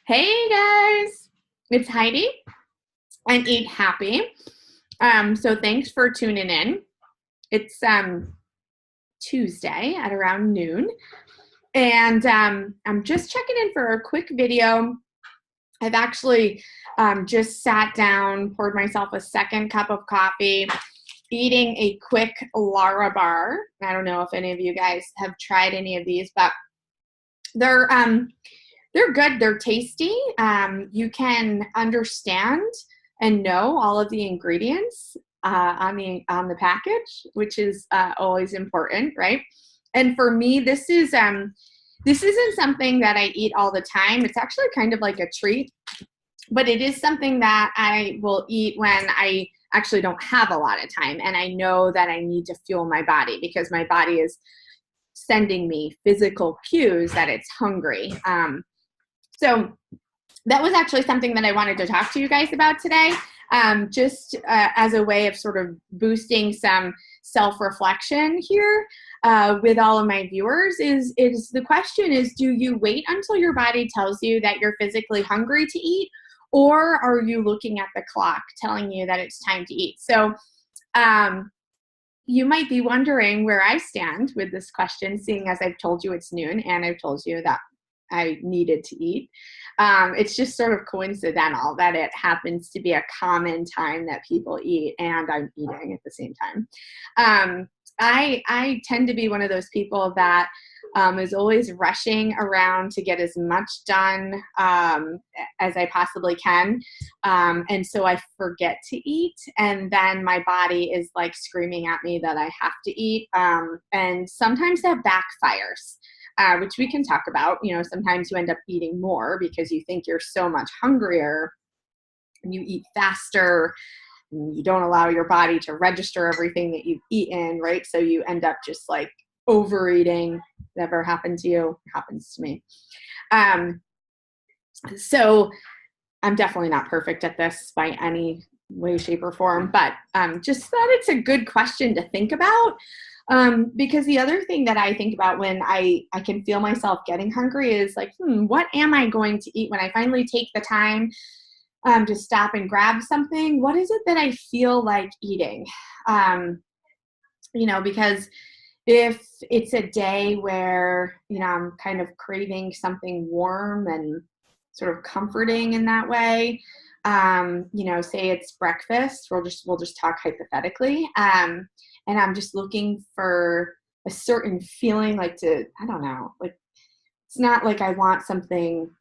Hey guys, it's Heidi and Eat Happy. So thanks for tuning in. It's Tuesday at around noon, and I'm just checking in for a quick video. I've actually just sat down, poured myself a second cup of coffee, eating a quick Lara bar. I don't know if any of you guys have tried any of these, but they're good. They're tasty. You can understand and know all of the ingredients on the package, which is always important, right? And for me, this isn't something that I eat all the time. It's actually kind of like a treat, but it is something that I will eat when I actually don't have a lot of time, and I know that I need to fuel my body because my body is sending me physical cues that it's hungry. So that was actually something that I wanted to talk to you guys about today, just as a way of sort of boosting some self-reflection here with all of my viewers. Is the question is, do you wait until your body tells you that you're physically hungry to eat, or are you looking at the clock telling you that it's time to eat? So you might be wondering where I stand with this question, seeing as I've told you it's noon and I've told you that I needed to eat. It's just sort of coincidental that it happens to be a common time that people eat and I'm eating at the same time. I tend to be one of those people that is always rushing around to get as much done as I possibly can. And so I forget to eat, and then my body is like screaming at me that I have to eat. And sometimes that backfires. Which we can talk about. You know, sometimes you end up eating more because you think you're so much hungrier and you eat faster and you don't allow your body to register everything that you've eaten, right? So you end up just like overeating. Never happened to you? It happens to me. So I'm definitely not perfect at this by any way, shape, or form, but just thought it's a good question to think about. Because the other thing that I think about when I can feel myself getting hungry is like, what am I going to eat when I finally take the time to stop and grab something? What is it that I feel like eating? Because if it's a day where, I'm kind of craving something warm and sort of comforting in that way, say it's breakfast, we'll just talk hypothetically. And I'm just looking for a certain feeling, like I don't know, like it's not like I want something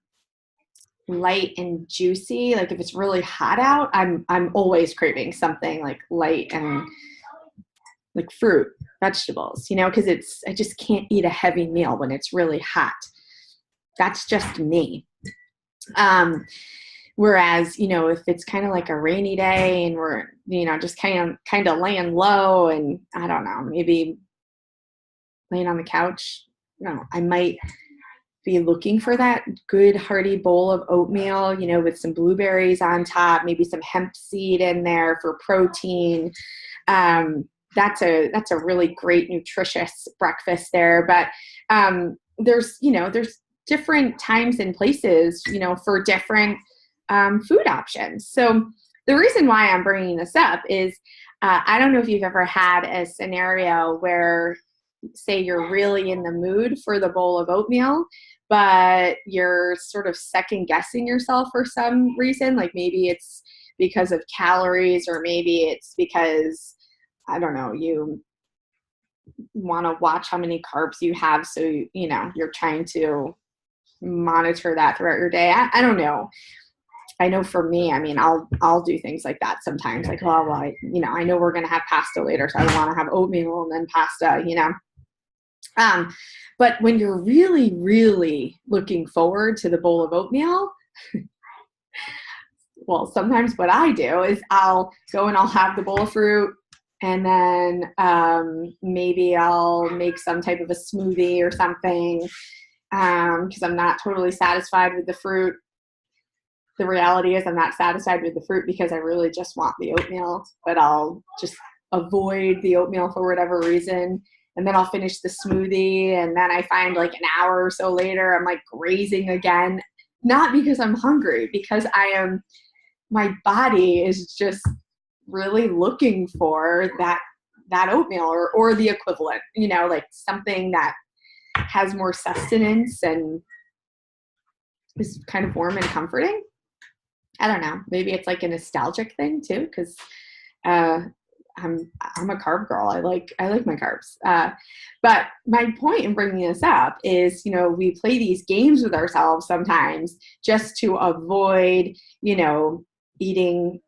light and juicy. Like if it's really hot out, I'm always craving something like light and like fruit, vegetables, because I just can't eat a heavy meal when it's really hot. That's just me. Whereas, if it's kind of like a rainy day and we're, just kind of laying low and I don't know, maybe laying on the couch, I might be looking for that good hearty bowl of oatmeal, with some blueberries on top, maybe some hemp seed in there for protein. That's a really great nutritious breakfast there. But there's different times and places, for different food options. So the reason why I'm bringing this up is I don't know if you've ever had a scenario where, say, you're really in the mood for the bowl of oatmeal, but you're sort of second guessing yourself for some reason. Like maybe it's because of calories, or maybe it's because, I don't know, you want to watch how many carbs you have. So, you're trying to monitor that throughout your day. I don't know. I know for me, I'll do things like that sometimes. Like, I know we're going to have pasta later, so I want to have oatmeal and then pasta, But when you're really, really looking forward to the bowl of oatmeal, well, sometimes what I do is I'll go and I'll have the bowl of fruit, and then maybe I'll make some type of a smoothie or something because I'm not totally satisfied with the fruit. The reality is I'm not satisfied with the fruit because I really just want the oatmeal, but I'll just avoid the oatmeal for whatever reason. and then I'll finish the smoothie, and then I find like an hour or so later I'm like grazing again, not because I'm hungry, because my body is just really looking for that oatmeal or the equivalent, like something that has more sustenance and is kind of warm and comforting. I don't know. Maybe it's like a nostalgic thing too, because I'm a carb girl. I like my carbs. But my point in bringing this up is, we play these games with ourselves sometimes just to avoid, eating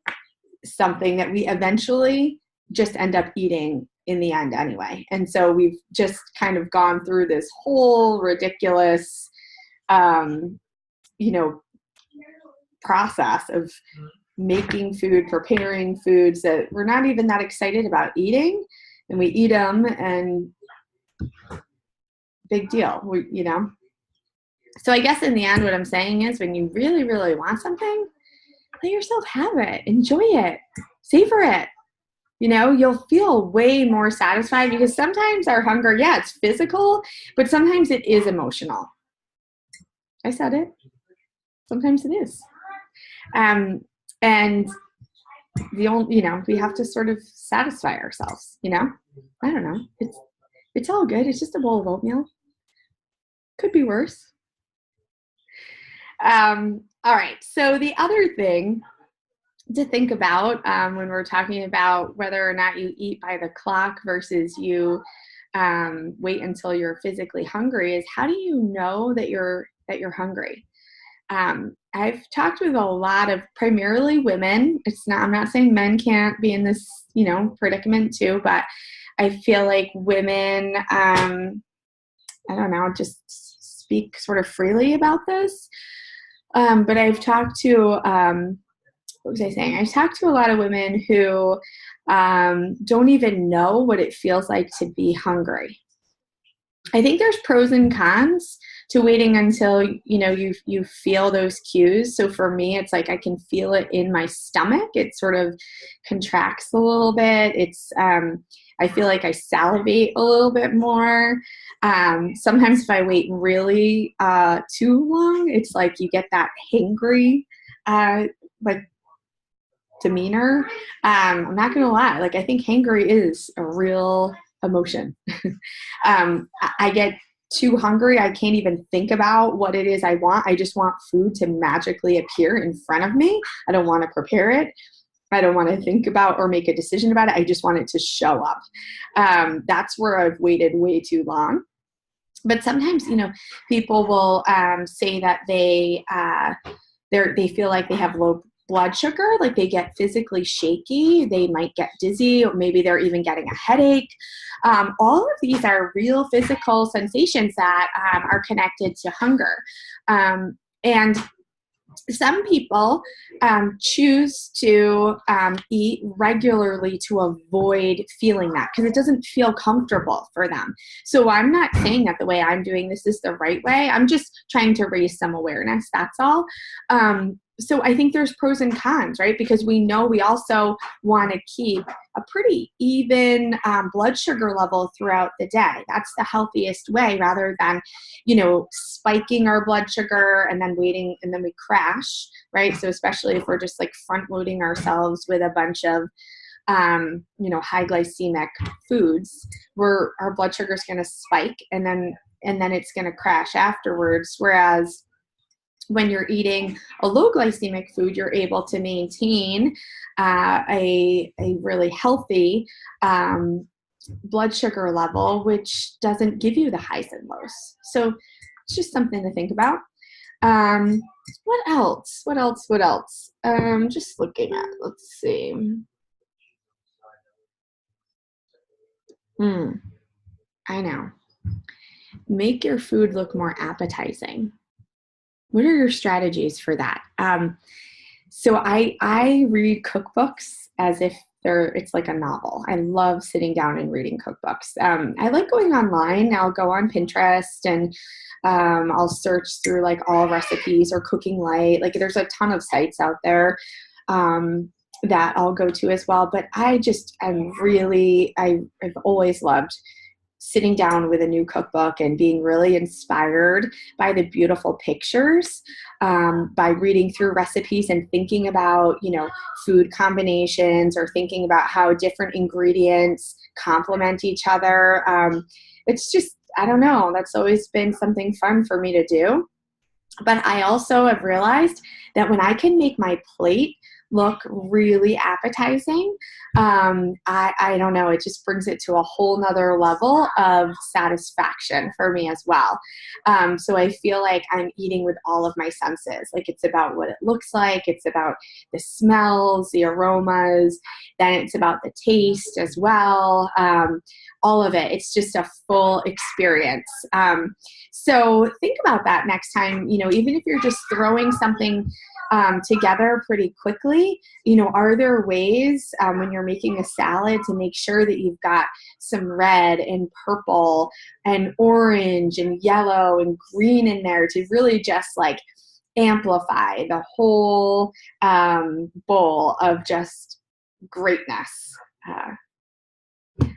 something that we eventually just end up eating in the end anyway. And so we've just kind of gone through this whole ridiculous, process of making food, preparing foods that we're not even that excited about eating, and we eat them, and big deal, So I guess in the end, what I'm saying is, when you really, really want something, let yourself have it, enjoy it, savor it. You'll feel way more satisfied, because sometimes our hunger, it's physical, but sometimes it is emotional. I said it. Sometimes it is. And the only, we have to sort of satisfy ourselves, I don't know. It's all good. It's just a bowl of oatmeal. Could be worse. All right. So the other thing to think about when we're talking about whether or not you eat by the clock versus you wait until you're physically hungry is, how do you know that you're hungry? I've talked with a lot of primarily women. I'm not saying men can't be in this, predicament too, but I feel like women, I don't know, just speak sort of freely about this. But I've talked to, what was I saying? I've talked to a lot of women who don't even know what it feels like to be hungry. I think there's pros and cons to waiting until, you feel those cues. So for me, it's like I can feel it in my stomach. It sort of contracts a little bit. I feel like I salivate a little bit more. Sometimes if I wait really too long, it's like you get that hangry, like demeanor. I'm not going to lie. Like, I think hangry is a real emotion. I get too hungry. I can't even think about what it is I want. I just want food to magically appear in front of me. I don't want to prepare it. I don't want to think about or make a decision about it. I just want it to show up. That's where I've waited way too long. But sometimes, people will say that they feel like they have low blood sugar, like they get physically shaky, they might get dizzy, or maybe they're even getting a headache. All of these are real physical sensations that are connected to hunger. And some people choose to eat regularly to avoid feeling that, because it doesn't feel comfortable for them. So I'm not saying that the way I'm doing this is the right way. I'm just trying to raise some awareness. That's all. So I think there's pros and cons, right? Because we know we also want to keep a pretty even blood sugar level throughout the day. That's the healthiest way, rather than, spiking our blood sugar and then waiting, and then we crash, right? So especially if we're just like front loading ourselves with a bunch of, high glycemic foods, where our blood sugar is going to spike, and then it's going to crash afterwards. Whereas when you're eating a low glycemic food, you're able to maintain a really healthy blood sugar level, which doesn't give you the highs and lows. So it's just something to think about. What else? Just looking at, let's see. I know. Make your food look more appetizing. What are your strategies for that? So I read cookbooks as if it's like a novel. I love sitting down and reading cookbooks. I like going online. I'll go on Pinterest and I'll search through like all recipes or Cooking Light. Like, there's a ton of sites out there that I'll go to as well. But I've always loved sitting down with a new cookbook and being really inspired by the beautiful pictures, by reading through recipes and thinking about, food combinations, or thinking about how different ingredients complement each other. It's just, I don't know, that's always been something fun for me to do. But I also have realized that when I can make my plate look really appetizing, I don't know, it just brings it to a whole nother level of satisfaction for me as well. So I feel like I'm eating with all of my senses. Like, it's about what it looks like, it's about the smells, the aromas, then it's about the taste as well. All of it. It's just a full experience. So think about that next time, even if you're just throwing something together pretty quickly, are there ways when you're making a salad to make sure that you've got some red and purple and orange and yellow and green in there to really just like amplify the whole bowl of just greatness.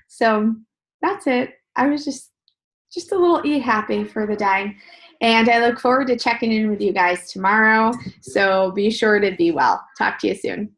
So that's it. I was just a little eat happy for the day. And I look forward to checking in with you guys tomorrow. So be sure to be well. Talk to you soon.